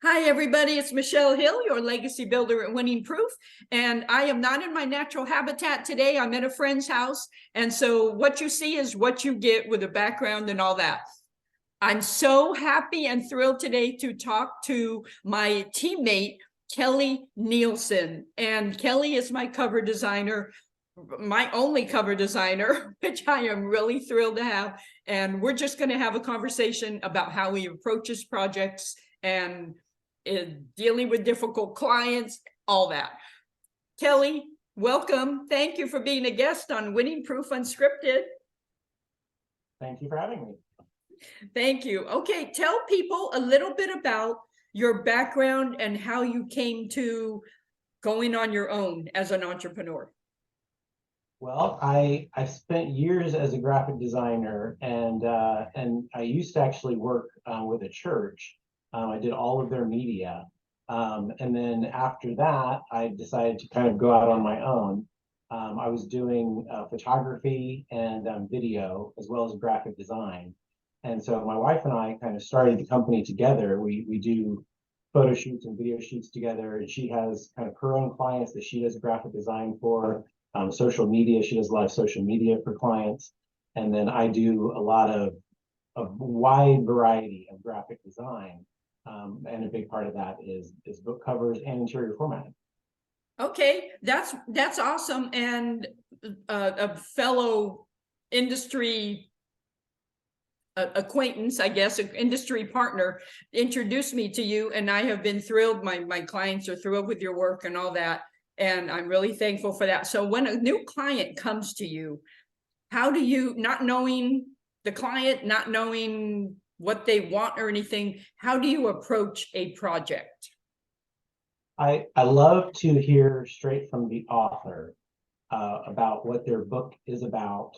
Hi, everybody. It's Michelle Hill, your legacy builder at Winning Proof. And I am not in my natural habitat today. I'm at a friend's house. And so what you see is what you get with the background and all that. I'm so happy and thrilled today to talk to my teammate, Kelly Nielsen. And Kelly is my cover designer, my only cover designer, which I am really thrilled to have. And we're just going to have a conversation about how he approaches projects and dealing with difficult clients, all that. Kelly, welcome. Thank you for being a guest on Winning Proof Unscripted. Thank you for having me. Thank you. Okay, tell people a little bit about your background and how you came to going on your own as an entrepreneur. Well, I spent years as a graphic designer, and I used to actually work with a church. I did all of their media, and then after that, I decided to kind of go out on my own. I was doing photography and video as well as graphic design, and so my wife and I kind of started the company together. We do photo shoots and video shoots together, and she has kind of her own clients that she does graphic design for. Social media, she does a lot of social media for clients, and then I do a lot of a wide variety of graphic design, and a big part of that is book covers and interior formatting. Okay, that's awesome. And a fellow industry acquaintance, I guess, an industry partner introduced me to you, and I have been thrilled. My clients are thrilled with your work and all that. And I'm really thankful for that. So when a new client comes to you, how do you, not knowing the client, not knowing what they want or anything, how do you approach a project? I love to hear straight from the author about what their book is about.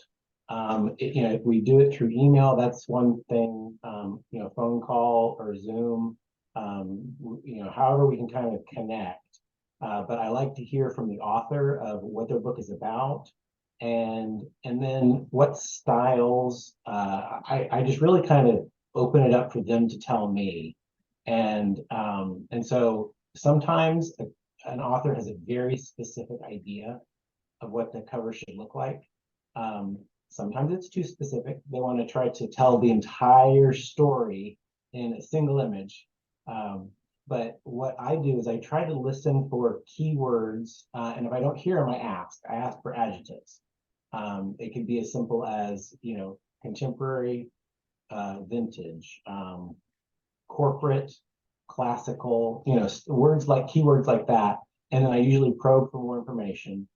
If we do it through email, that's one thing. Phone call or Zoom. However we can kind of connect. But I like to hear from the author of what their book is about, and then what styles. I just really kind of open it up for them to tell me, and so sometimes an author has a very specific idea of what the cover should look like. Sometimes it's too specific. They want to try to tell the entire story in a single image. But what I do is I try to listen for keywords, and if I don't hear them, I ask for adjectives. It could be as simple as, contemporary, vintage, corporate, classical, words like keywords like that. And then I usually probe for more information.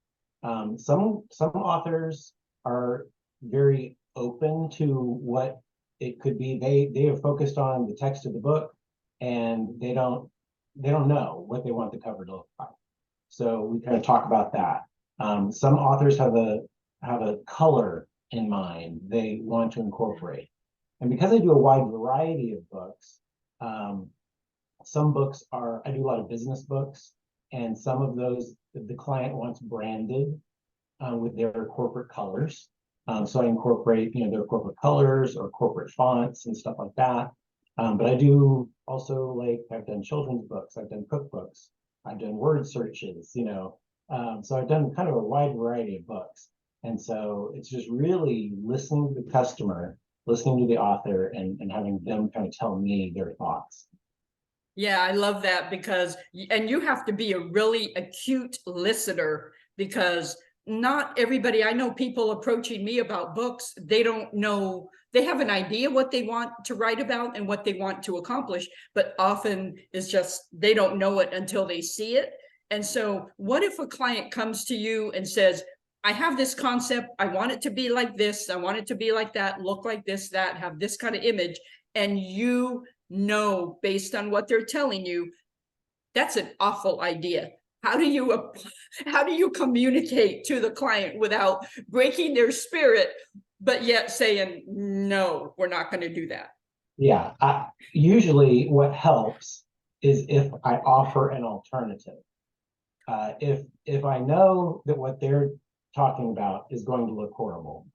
Some authors are very open to what it could be. They have focused on the text of the book, and they don't know what they want the cover to look like. So we kind of talk about that. Some authors have a color in mind they want to incorporate. And because I do a wide variety of books, some books I do a lot of business books, and some of those the client wants branded with their corporate colors. So I incorporate, their corporate colors or corporate fonts and stuff like that. But I do also, like, I've done children's books, I've done cookbooks, I've done word searches, so I've done kind of a wide variety of books. And so it's just really listening to the customer, listening to the author, and having them kind of tell me their thoughts. Yeah, I love that and you have to be a really acute listener, because not everybody, I know people approaching me about books, they don't know, they have an idea what they want to write about and what they want to accomplish, but often it's just, they don't know it until they see it. And so what if a client comes to you and says, I have this concept, I want it to be like this, I want it to be like that, look like this, that, have this kind of image, and based on what they're telling you, that's an awful idea. How do you communicate to the client without breaking their spirit, but yet saying, no, we're not going to do that? Yeah, usually what helps is if I offer an alternative. If I know that what they're talking about is going to look horrible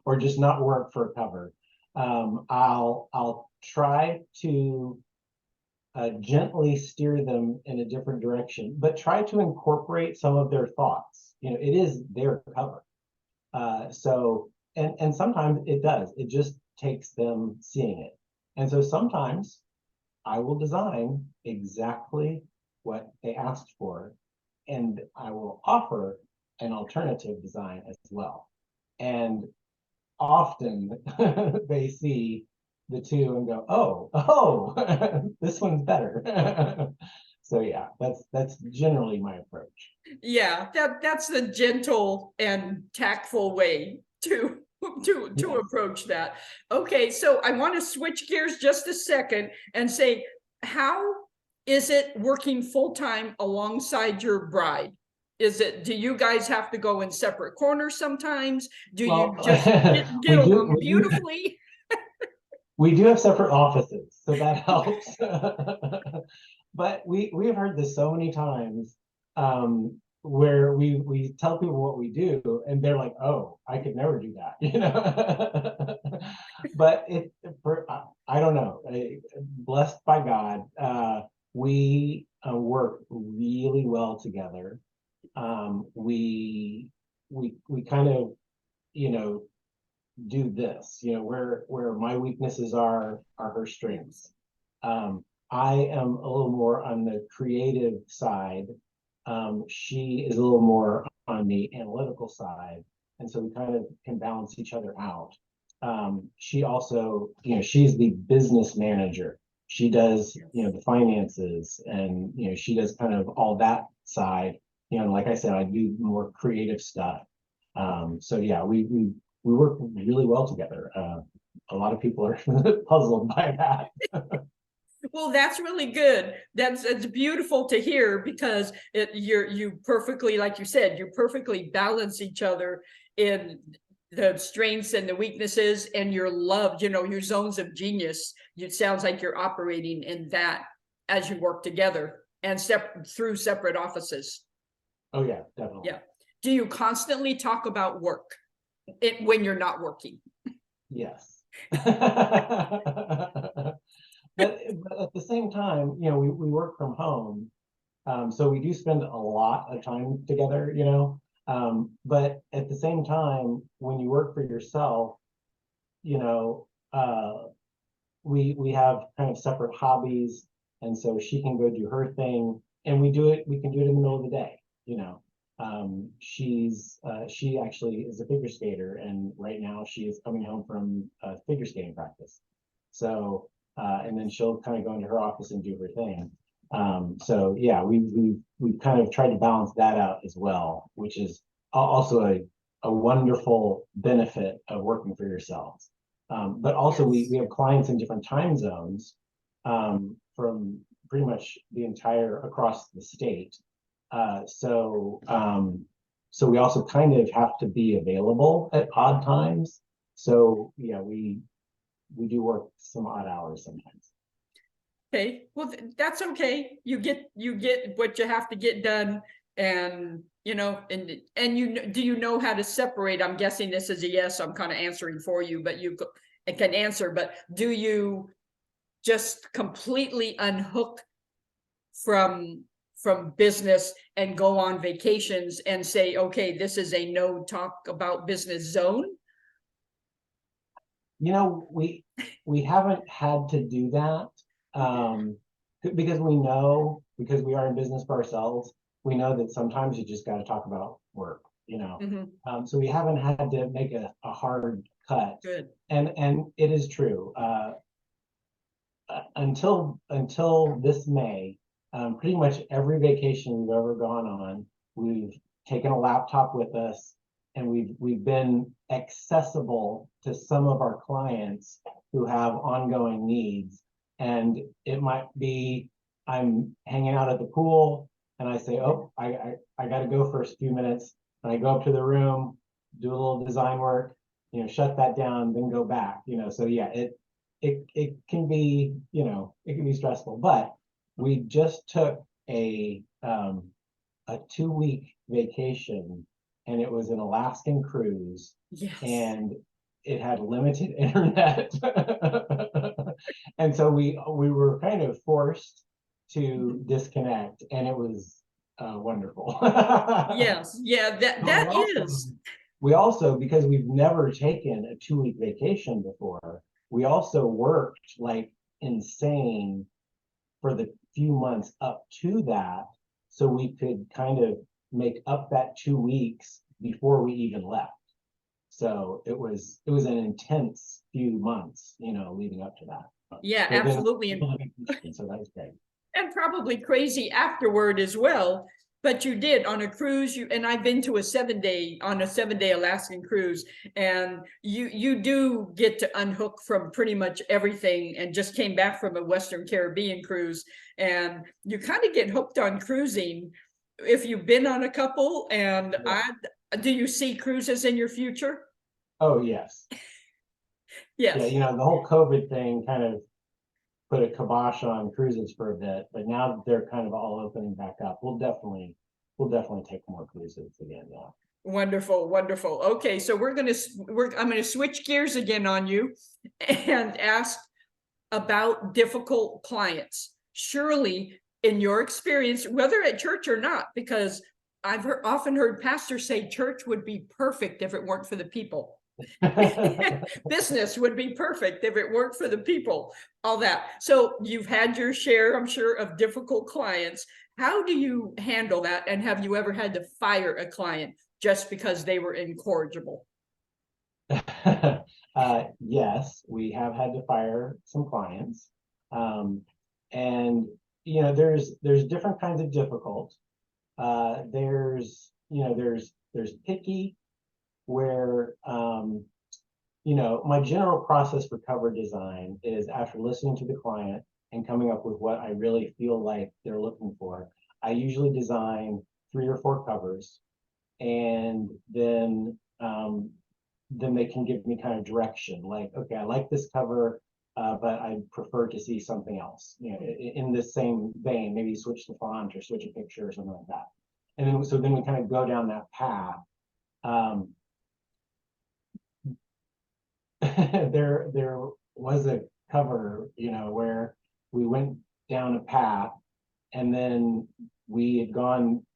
or just not work for a cover, I'll try to gently steer them in a different direction, but try to incorporate some of their thoughts. It is their cover. And sometimes it does. It just takes them seeing it. And so sometimes I will design exactly what they asked for, and I will offer an alternative design as well. And often they see the two and go, oh, this one's better. So yeah, that's generally my approach. Yeah, that's the gentle and tactful way to Yes. approach that. Okay, so I want to switch gears just a second and say, how is it working full-time alongside your bride? Do you guys have to go in separate corners sometimes? Do you just get along beautifully? We do have separate offices, so that helps. But we've heard this so many times, where we tell people what we do, and they're like, "Oh, I could never do that," But I don't know. Blessed by God, we work really well together. We kind of, you know, do this, where my weaknesses are her strengths. I am a little more on the creative side. She is a little more on the analytical side, and so we kind of can balance each other out. She also, she's the business manager. She does, the finances, and she does kind of all that side. Like I said, I do more creative stuff. So yeah, we work really well together. A lot of people are puzzled by that. Well, that's really good. It's beautiful to hear, because you perfectly, like you said, you perfectly balance each other in the strengths and the weaknesses, and your love, your zones of genius. It sounds like you're operating in that as you work together and through separate offices. Oh yeah, definitely. Yeah. Do you constantly talk about work when you're not working? Yes. But at the same time, we work from home. So we do spend a lot of time together, but at the same time, when you work for yourself, you know, we have kind of separate hobbies, and so she can go do her thing, and we can do it in the middle of the day, she actually is a figure skater, and right now she is coming home from figure skating practice. So and then she'll kind of go into her office and do her thing. So yeah, we've kind of tried to balance that out as well, which is also a wonderful benefit of working for yourselves. But also we have clients in different time zones, from pretty much the entire across the state. So we also kind of have to be available at odd times. So yeah, we do work some odd hours sometimes. Okay, well, that's okay. You get what you have to get done, and do you know how to separate? I'm guessing this is a yes. I'm kind of answering for you, but you can answer. But do you just completely unhook from business and go on vacations and say, okay, this is a no talk about business zone? We haven't had to do that, because because we are in business for ourselves, we know that sometimes you just got to talk about work, so we haven't had to make a hard cut. Good. And it is true, until this May, pretty much every vacation we've ever gone on, we've taken a laptop with us, and we've been accessible to some of our clients who have ongoing needs. And it might be, I'm hanging out at the pool, and I say, oh, I got to go for a few minutes, and I go up to the room, do a little design work, shut that down, then go back. So yeah, it can be, it can be stressful. But we just took a 2-week vacation, and it was an Alaskan cruise. Yes. And it had limited internet. And so we were kind of forced to disconnect, and it was wonderful. Yes, yeah, that But that is. we also, because we've never taken a 2-week vacation before, we also worked like insane for the few months up to that, so we could kind of make up that 2 weeks before we even left. So it was an intense few months, leading up to that. Yeah, But then, absolutely. so that was great. And probably crazy afterward as well. But you did on a cruise, and I've been to a 7-day Alaskan cruise, and you do get to unhook from pretty much everything, and just came back from a Western Caribbean cruise, and you kind of get hooked on cruising if you've been on a couple. And Yeah. do you see cruises in your future? Oh, yes. Yes. Yeah, the whole COVID thing kind of put a kibosh on cruises for a bit, but now that they're kind of all opening back up, we'll definitely take more cruises again. Yeah. Wonderful, wonderful. Okay, so I'm gonna switch gears again on you and ask about difficult clients. Surely, in your experience, whether at church or not, because often heard pastors say church would be perfect if it weren't for the people. Business would be perfect if it weren't for the people, all that. So you've had your share, I'm sure, of difficult clients. How do you handle that? And have you ever had to fire a client just because they were incorrigible? Yes, we have had to fire some clients. And there's different kinds of difficult. There's picky, where my general process for cover design is, after listening to the client and coming up with what I really feel like they're looking for, I usually design 3 or 4 covers, and then they can give me kind of direction, like, okay, I like this cover, but I prefer to see something else, in the same vein, maybe switch the font or switch a picture or something like that. And then we kind of go down that path. There was a cover, where we went down a path, and then we had gone,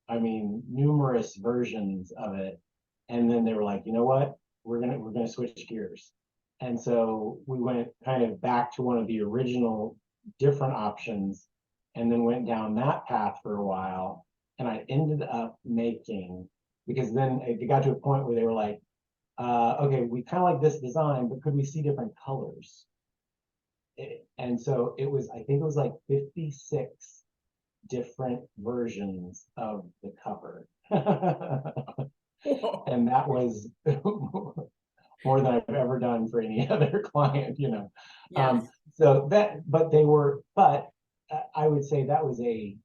numerous versions of it, and then they were like, you know what, we're gonna switch gears. And so we went kind of back to one of the original different options, and then went down that path for a while. And I ended up making, because then it got to a point where they were like, okay, we kind of like this design, but could we see different colors? And so I think it was like 56 different versions of the cover. And that was more than I've ever done for any other client, Yes. But I would say that was a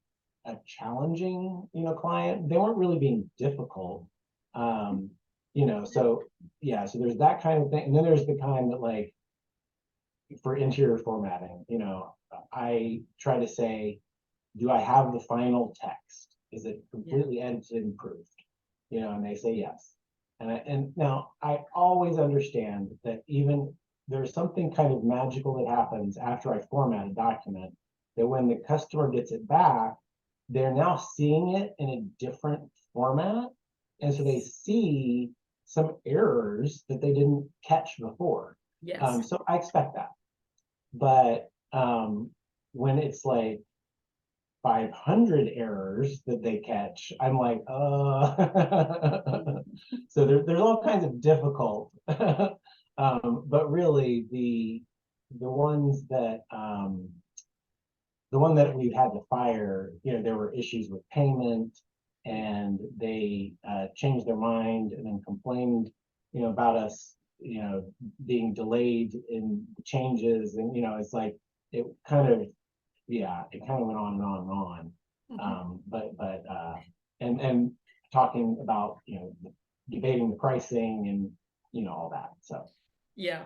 challenging, client. They weren't really being difficult. So yeah, so there's that kind of thing. And then there's the kind that, like, for interior formatting, I try to say, do I have the final text? Is it completely edited and proofed? And they say yes. And now I always understand that even there's something kind of magical that happens after I format a document, that when the customer gets it back, they're now seeing it in a different format. And so they see some errors that they didn't catch before. Yes. So I expect that. But when it's like 500 errors that they catch, I'm like, so there's all kinds of difficult. But really the ones that the one that we've had to fire, there were issues with payment, and they changed their mind and then complained, about us, being delayed in changes. And, it's like, it kind of went on and on and on. And talking about, debating the pricing and, all that. So. Yeah.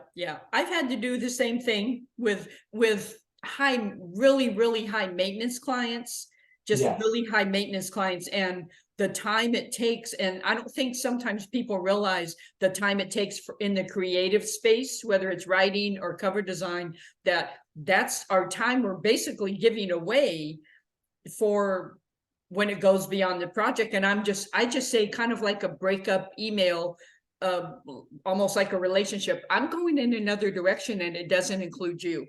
I've had to do the same thing with really high maintenance clients, just Yes. really high maintenance clients, and the time it takes. And I don't think sometimes people realize the time it takes in the creative space, whether it's writing or cover design, that that's our time we're basically giving away for when it goes beyond the project. And I just say kind of like a breakup email, almost like a relationship. I'm going in another direction and it doesn't include you.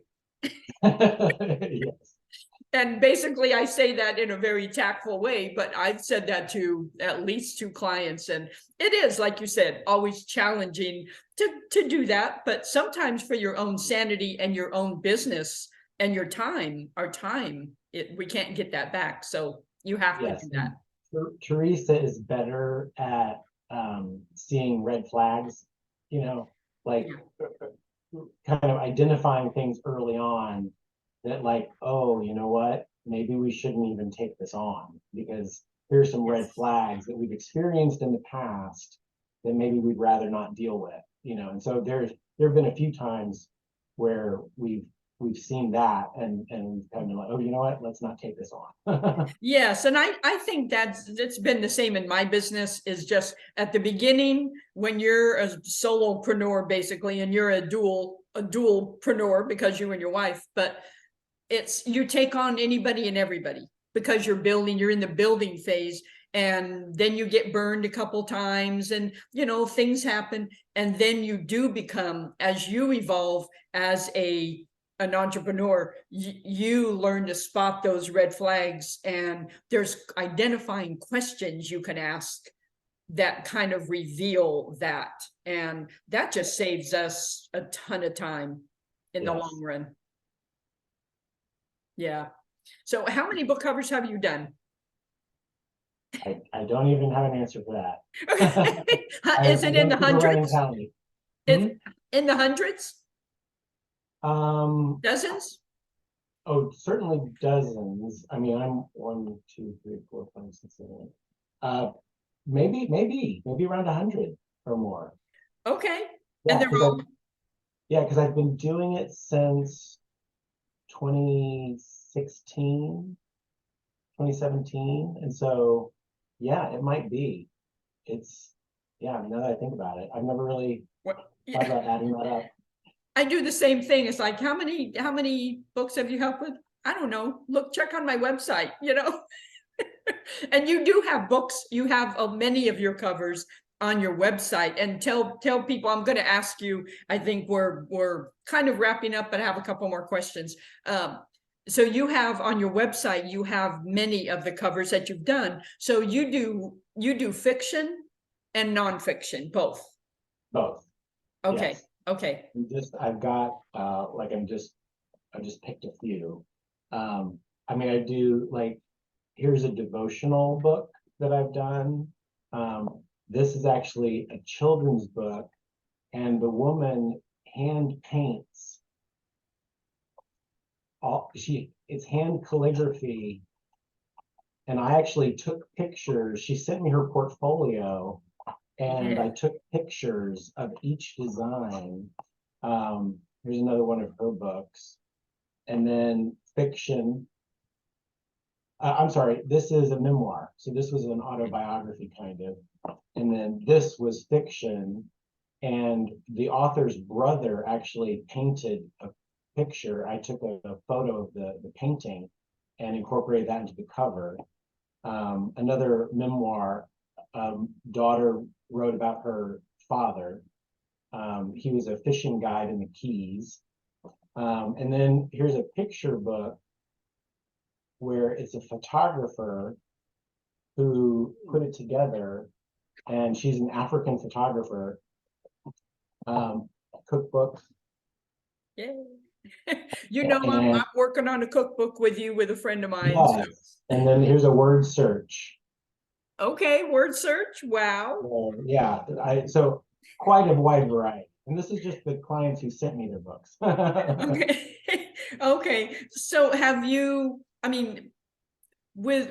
Yes. And basically I say that in a very tactful way, but I've said that to at least 2 clients. And it is, like you said, always challenging to do that. But sometimes for your own sanity and your own business and your time, our time, we can't get that back. So you have to do that. Teresa is better at seeing red flags, like kind of identifying things early on that, like, oh, you know what, maybe we shouldn't even take this on because here's some red flags that we've experienced in the past that maybe we'd rather not deal with, and so there have been a few times where we've seen that and we've kind of like, oh, you know what, let's not take this on. Yes, and I think it's been the same in my business, is just at the beginning when you're a solopreneur basically, and you're a dualpreneur because you and your wife, but it's you take on anybody and everybody because you're in the building phase, and then you get burned a couple times, and things happen, and then you do become, as you evolve as an entrepreneur, you learn to spot those red flags, and there's identifying questions you can ask that kind of reveal that, and that just saves us a ton of time in the long run. Yeah. So how many book covers have you done? I don't even have an answer for that. Okay. Is it in the hundreds? It's in the hundreds? Dozens? Oh, certainly dozens. I mean, I'm 1, 2, 3, 4, 5, 6, 7, 8. Maybe around 100 or more. Okay. Yeah, and they're all because I've been doing it since 2016, 2017, and so yeah, it might be. It's now that I think about it, I've never really thought about adding that up. I do the same thing. It's like, how many books have you helped with? I don't know. Look, check on my website, And you do have books. You have many of your covers on your website. And tell people, I'm going to ask you, I think we're kind of wrapping up, but I have a couple more questions. So you have on your website, you have many of the covers that you've done. So you do fiction and nonfiction, both. Both. Okay. Yes. Okay. I've got I just picked a few. I mean, I do, like, here's a devotional book that I've done. This is actually a children's book, and the woman hand paints it's hand calligraphy. And I actually took pictures. She sent me her portfolio, and I took pictures of each design. Here's another one of her books. And then fiction. I'm sorry, this is a memoir. So this was an autobiography kind of. And then this was fiction. And the author's brother actually painted a picture. I took a photo of the painting and incorporated that into the cover. Another memoir, daughter wrote about her father. He was a fishing guide in the Keys. And then here's a picture book where it's a photographer who put it together, and she's an African photographer. Cookbook. Yay. I'm working on a cookbook with a friend of mine. Yes. So. And then here's a word search. Okay, word search. Wow. Yeah, so quite a wide variety. And this is just the clients who sent me their books. Okay. Okay. So have you, I mean, with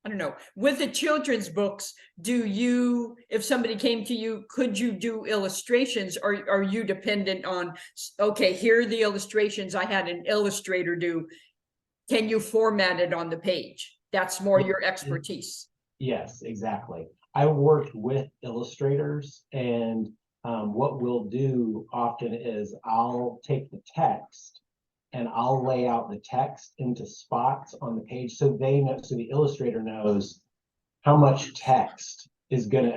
I don't know, with the children's books, if somebody came to you, could you do illustrations, or are you dependent on, okay, here are the illustrations I had an illustrator do. Can you format it on the page? That's more your expertise. Yes, exactly. I worked with illustrators, and what we'll do often is I'll take the text and I'll lay out the text into spots on the page so they know, so the illustrator knows how much text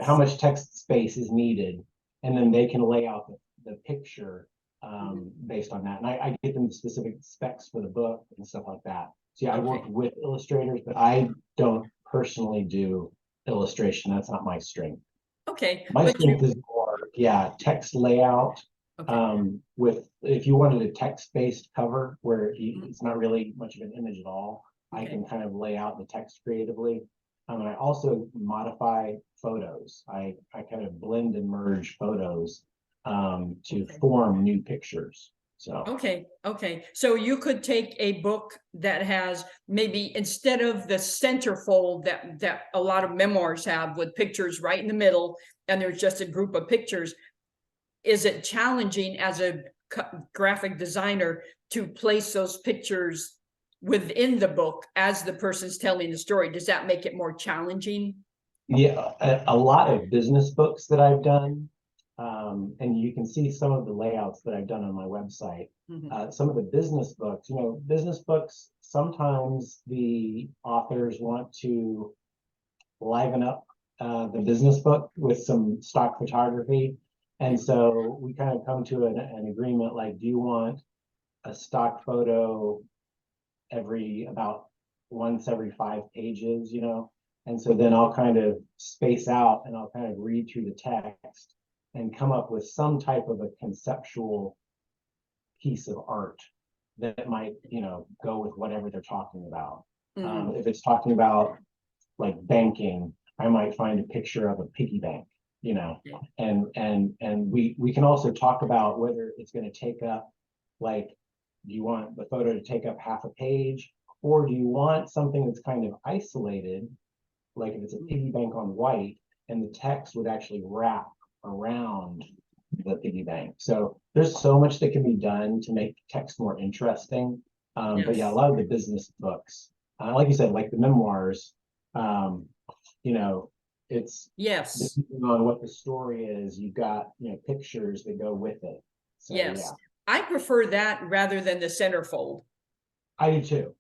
how much text space is needed, and then they can lay out the picture based on that. And I get them the specific specs for the book and stuff like that. So yeah, I work with illustrators, but I don't personally do illustration. That's not my strength. Okay. My strength is more, text layout. With, if you wanted a text-based cover where it's not really much of an image at all, I can kind of lay out the text creatively. And I also modify photos. I kind of blend and merge photos to form new pictures. So okay. So you could take a book that has maybe, instead of the centerfold that a lot of memoirs have with pictures right in the middle, and there's just a group of pictures. Is it challenging as a graphic designer to place those pictures within the book as the person's telling the story? Does that make it more challenging? yeah, a lot of business books that I've done, and you can see some of the layouts that I've done on my website. Some of the business books, business books, sometimes the authors want to liven up the business book with some stock photography. And so we kind of come to an agreement, like, do you want a stock photo about once every 5 pages, And so then I'll kind of space out and I'll kind of read through the text and come up with some type of a conceptual piece of art that might, go with whatever they're talking about. If it's talking about like banking, I might find a picture of a piggy bank, and we can also talk about whether it's going to take up, like, do you want the photo to take up half a page, or do you want something that's kind of isolated, like if it's a piggy bank on white and the text would actually wrap around the piggy bank. So there's so much that can be done to make text more interesting. But yeah, a lot of the business books, like you said, like the memoirs, it's depending on what the story is, you've got pictures that go with it. So I prefer that rather than the centerfold. I do too.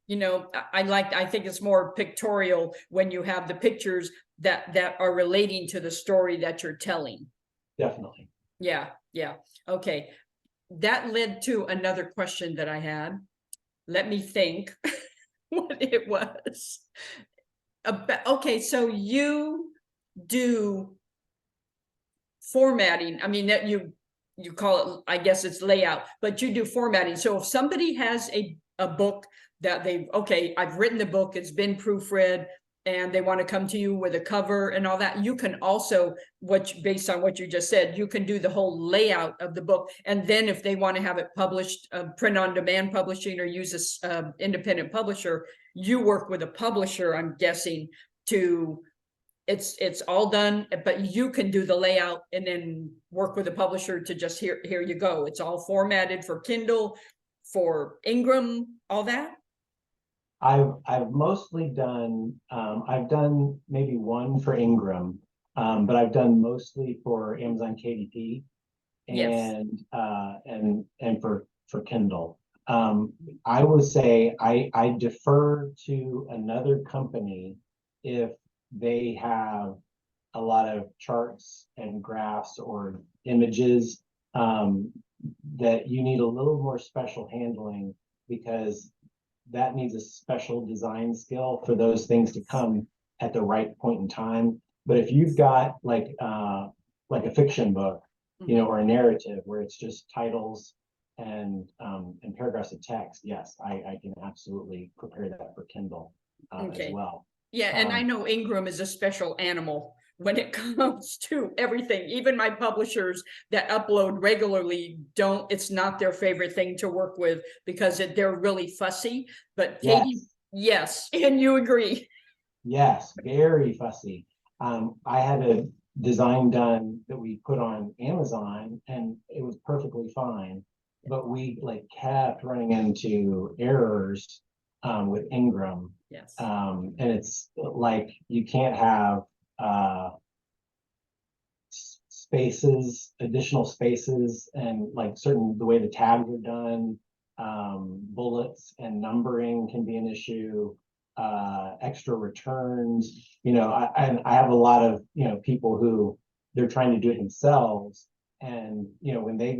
I think it's more pictorial when you have the pictures that are relating to the story that you're telling. Definitely. Yeah. Okay. That led to another question that I had. Let me think what it was. Okay, so you do formatting. I mean, that you call it, I guess it's layout, but you do formatting. So if somebody has a book that I've written the book, it's been proofread, and they want to come to you with a cover and all that, you can also, based on what you just said, you can do the whole layout of the book. And then if they want to have it published, print on demand publishing, or use this independent publisher, you work with a publisher, I'm guessing, it's all done, but you can do the layout and then work with a publisher to just here you go. It's all formatted for Kindle, for Ingram, all that. I've mostly done, I've done maybe one for Ingram, but I've done mostly for Amazon KDP and for Kindle. I would say I defer to another company if they have a lot of charts and graphs or images that you need a little more special handling, because that needs a special design skill for those things to come at the right point in time. But if you've got like a fiction book, or a narrative where it's just titles and paragraphs of text, yes, I can absolutely prepare that for Kindle as well. Yeah, and I know Ingram is a special animal when it comes to everything. Even my publishers that upload regularly it's not their favorite thing to work with, because they're really fussy. But Katie, yes, and you agree. Yes, very fussy. I had a design done that we put on Amazon and it was perfectly fine, but we kept running into errors with Ingram. Yes. And it's like you can't have additional spaces, and the way the tabs are done. bullets and numbering can be an issue. Extra returns. I have a lot of people who they're trying to do it themselves, and when they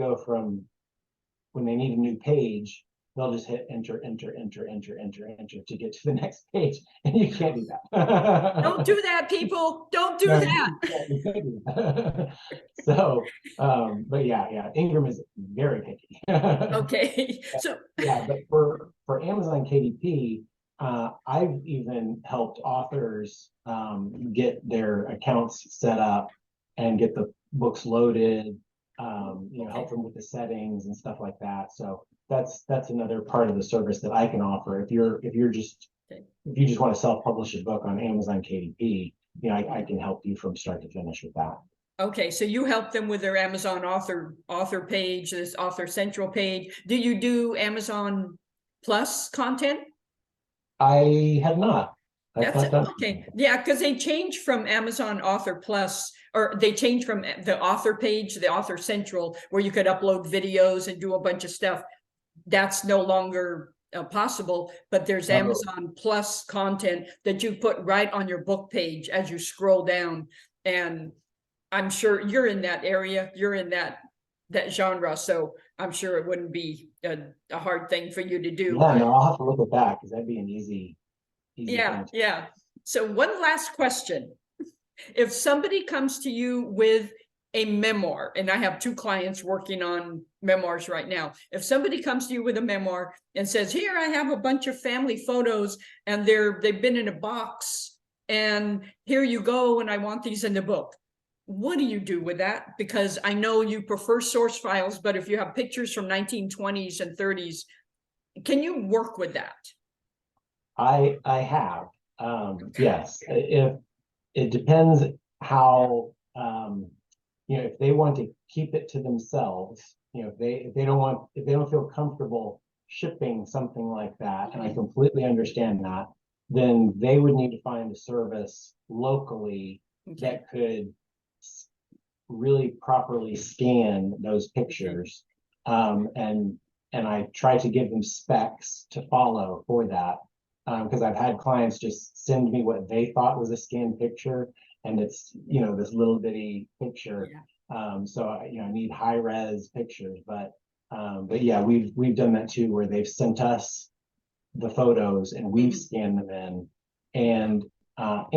need a new page, they'll just hit enter, enter, enter, enter, enter, enter to get to the next page, and you can't do that. Don't do that, people. Don't do No, that. you can't do that. So, but yeah, Ingram is very picky. Okay. So Yeah, but for Amazon KDP, I've even helped authors get their accounts set up and get the books loaded, help them with the settings and stuff like that. So that's another part of the service that I can offer. If you just want to self-publish a book on Amazon KDP, I can help you from start to finish with that. okay, so you help them with their Amazon author page, this author central page. Do you do Amazon Plus content? I have not. I've That's not done. okay. Yeah, because they changed from Amazon Author Plus, or they changed from the author page, the author central, where you could upload videos and do a bunch of stuff. That's no longer possible, but there's Amazon Plus content that you put right on your book page as you scroll down. And I'm sure you're in that area, you're in that genre, so I'm sure it wouldn't be a hard thing for you to do. Yeah, no, I'll have to look at that because that'd be an easy Yeah, thing. yeah. So one last question. If somebody comes to you with a memoir, and I have 2 clients working on memoirs right now. If somebody comes to you with a memoir and says, here, I have a bunch of family photos and they've been in a box and here you go, and I want these in the book. What do you do with that? Because I know you prefer source files, but if you have pictures from 1920s and 30s, can you work with that? I have. Yes. If it depends how if they want to keep it to themselves, if they don't feel comfortable shipping something like that, and I completely understand that, then they would need to find a service locally that could really properly scan those pictures. And I try to give them specs to follow for that. Because I've had clients just send me what they thought was a scanned picture, and it's this little bitty picture. So I need high res pictures, but yeah, we've done that too, where they've sent us the photos and we've scanned them in,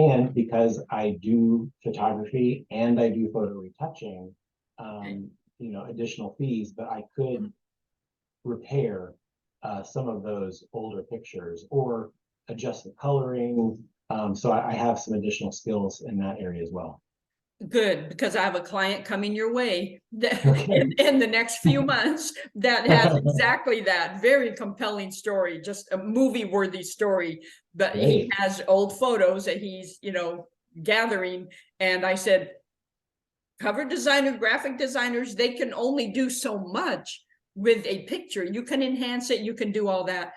and because I do photography and I do photo retouching, additional fees, but I could repair some of those older pictures or adjust the coloring. So I have some additional skills in that area as well. Good, because I have a client coming your way that in the next few months that has exactly that very compelling story, just a movie-worthy story. But he has old photos that he's, gathering. And I said, cover designer, graphic designers, they can only do so much with a picture. You can enhance it, you can do all that.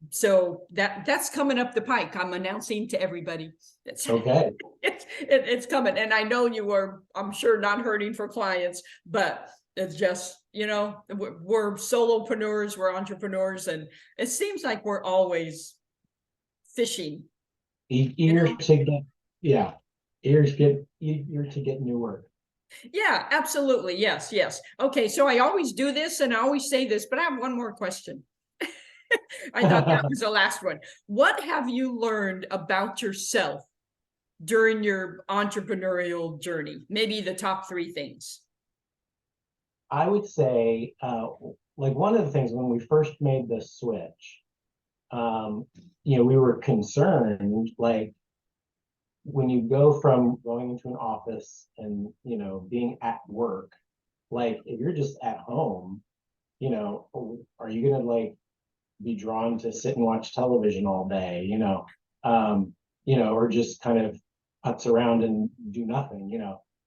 So that's coming up the pike. I'm announcing to everybody. It's okay. It's coming, and I know you are, I'm sure, not hurting for clients, but it's just we're solopreneurs, we're entrepreneurs, and it seems like we're always fishing. Eager to get new work. Yeah, absolutely. Yes. Okay, so I always do this and I always say this, but I have one more question. I thought that was the last one. What have you learned about yourself during your entrepreneurial journey? Maybe the top 3 things. I would say, like one of the things when we first made the switch, we were concerned, like when you go from going into an office and, being at work, like if you're just at home, are you going to like be drawn to sit and watch television all day, or just kind of putz around and do nothing,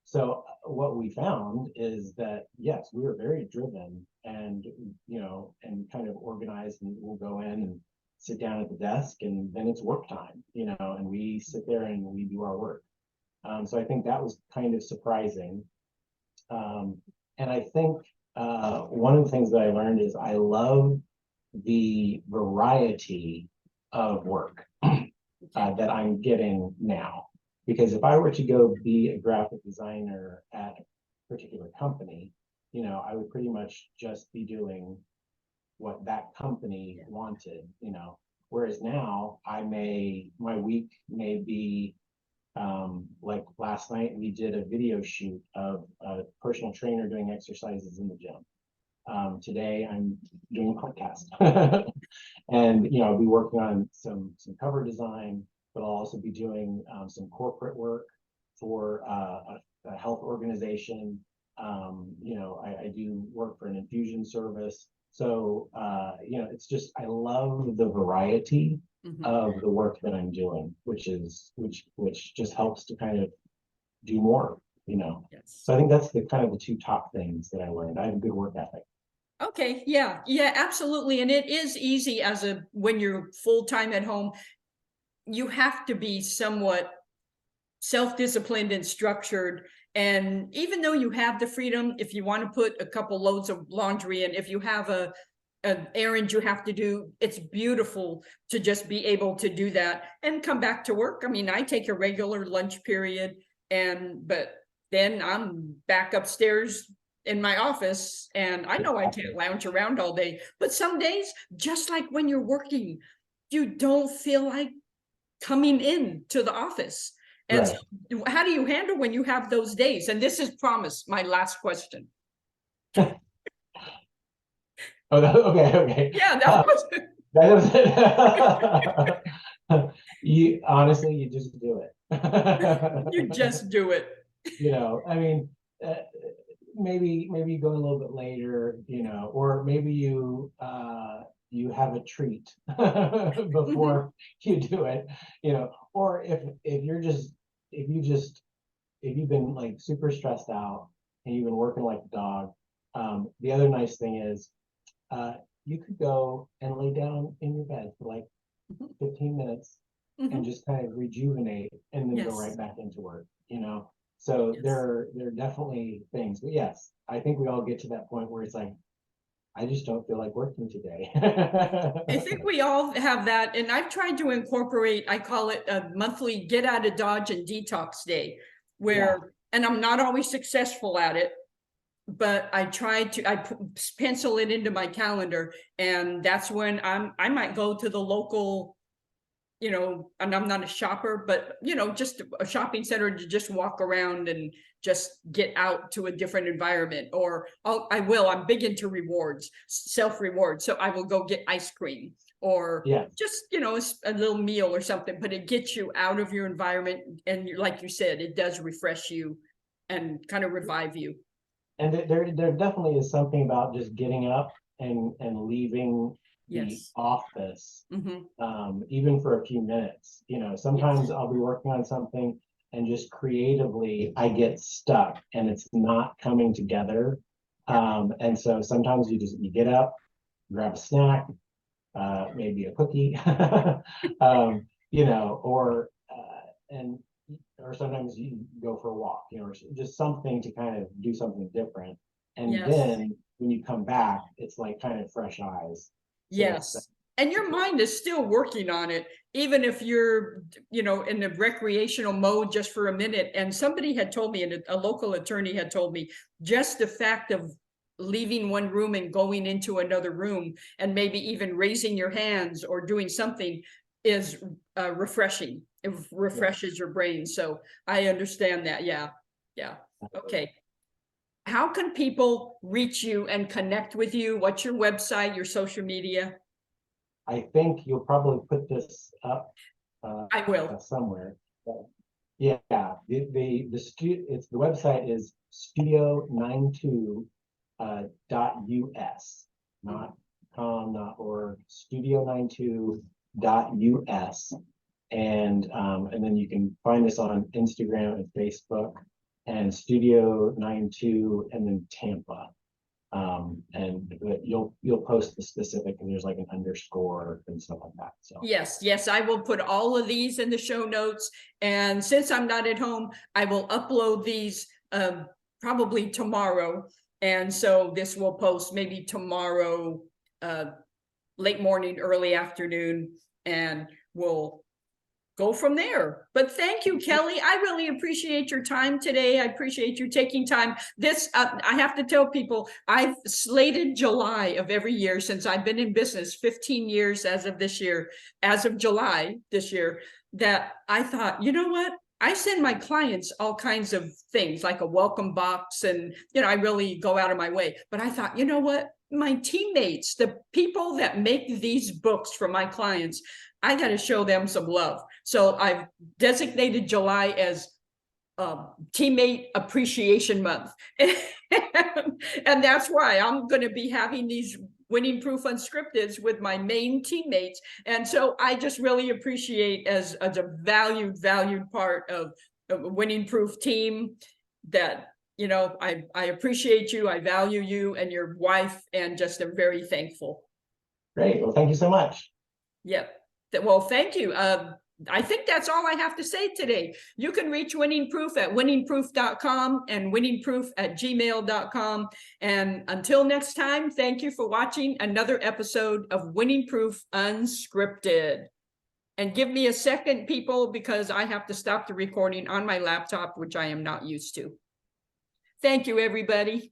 So what we found is that, yes, we were very driven and, and kind of organized, and we'll go in and sit down at the desk and then it's work time, and we sit there and we do our work. So I think that was kind of surprising. And I think one of the things that I learned is I love the variety of work that I'm getting now. Because if I were to go be a graphic designer at a particular company, I would pretty much just be doing what that company wanted, Whereas now my week may be, like last night we did a video shoot of a personal trainer doing exercises in the gym. Today I'm doing a podcast. And I'll be working on some cover design, but I'll also be doing some corporate work for a health organization. I do work for an infusion service. So it's just, I love the variety of the work that I'm doing, which just helps to kind of do more. Yes. So I think that's the kind of the two top things that I learned. I have a good work ethic. Okay, yeah, absolutely. And it is easy when you're full-time at home, you have to be somewhat self-disciplined and structured. And even though you have the freedom, if you want to put a couple loads of laundry in, if you have an errand you have to do, it's beautiful to just be able to do that and come back to work. I mean, I take a regular lunch period, but then I'm back upstairs in my office, and I know I can't lounge around all day, but some days, just like when you're working, you don't feel like coming in to the office. And Right. so how do you handle when you have those days? And this is promise, my last question. Oh, okay. Yeah, that was That was it. You honestly, you just do it. you just do it. I mean, maybe you go a little bit later, or maybe you have a treat before you do it, or if you've been like super stressed out and you've been working like a dog, the other nice thing is you could go and lay down in your bed for like 15 minutes and just kind of rejuvenate and then go right back into work, So there are definitely things, but yes, I think we all get to that point where it's like, I just don't feel like working today. I think we all have that. And I've tried to incorporate, I call it a monthly get out of Dodge and detox day, and I'm not always successful at it, but I pencil it into my calendar, and that's when I might go to the local, and I'm not a shopper, but just a shopping center to just walk around and just get out to a different environment. Or I'm big into rewards, self-rewards. So I will go get ice cream or just, a little meal or something, but it gets you out of your environment. And like you said, it does refresh you and kind of revive you. And there definitely is something about just getting up and leaving the office, even for a few minutes. Sometimes I'll be working on something and just creatively I get stuck and it's not coming together. And so sometimes you get up, grab a snack, maybe a cookie, or sometimes you go for a walk, or just something to kind of do something different. And then when you come back, it's like kind of fresh eyes. And your mind is still working on it, even if you're, in the recreational mode just for a minute. And somebody had told me, and a local attorney had told me, just the fact of leaving one room and going into another room and maybe even raising your hands or doing something is refreshing. It refreshes your brain. So I understand that. Yeah. Okay. How can people reach you and connect with you? What's your website, your social media? I think you'll probably put this up I will somewhere. The website is studio92 .us, not com, not org, studio92.us. And then you can find us on Instagram and Facebook, and Studio92 and then Tampa. And you'll post the specific, and there's like an underscore and stuff like that. So yes, I will put all of these in the show notes. And since I'm not at home, I will upload these probably tomorrow. And so this will post maybe tomorrow late morning, early afternoon, and we'll go from there. But thank you, Kelly. I really appreciate your time today. I appreciate you taking time. This, I have to tell people, I've slated July of every year since I've been in business, 15 years as of this year, as of July this year, that I thought, you know what? I send my clients all kinds of things like a welcome box, and, I really go out of my way. But I thought, you know what? My teammates, the people that make these books for my clients, I got to show them some love. So I've designated July as Teammate Appreciation Month. And that's why I'm going to be having these Winning Proof Unscripted with my main teammates. And so I just really appreciate as a valued part of a Winning Proof team that, I appreciate you. I value you and your wife, and just am very thankful. Great. Well, thank you so much. Yep. Well, thank you. I think that's all I have to say today. You can reach Winning Proof at winningproof.com and winningproof@gmail.com. And until next time, thank you for watching another episode of Winning Proof Unscripted. And give me a second, people, because I have to stop the recording on my laptop, which I am not used to. Thank you, everybody.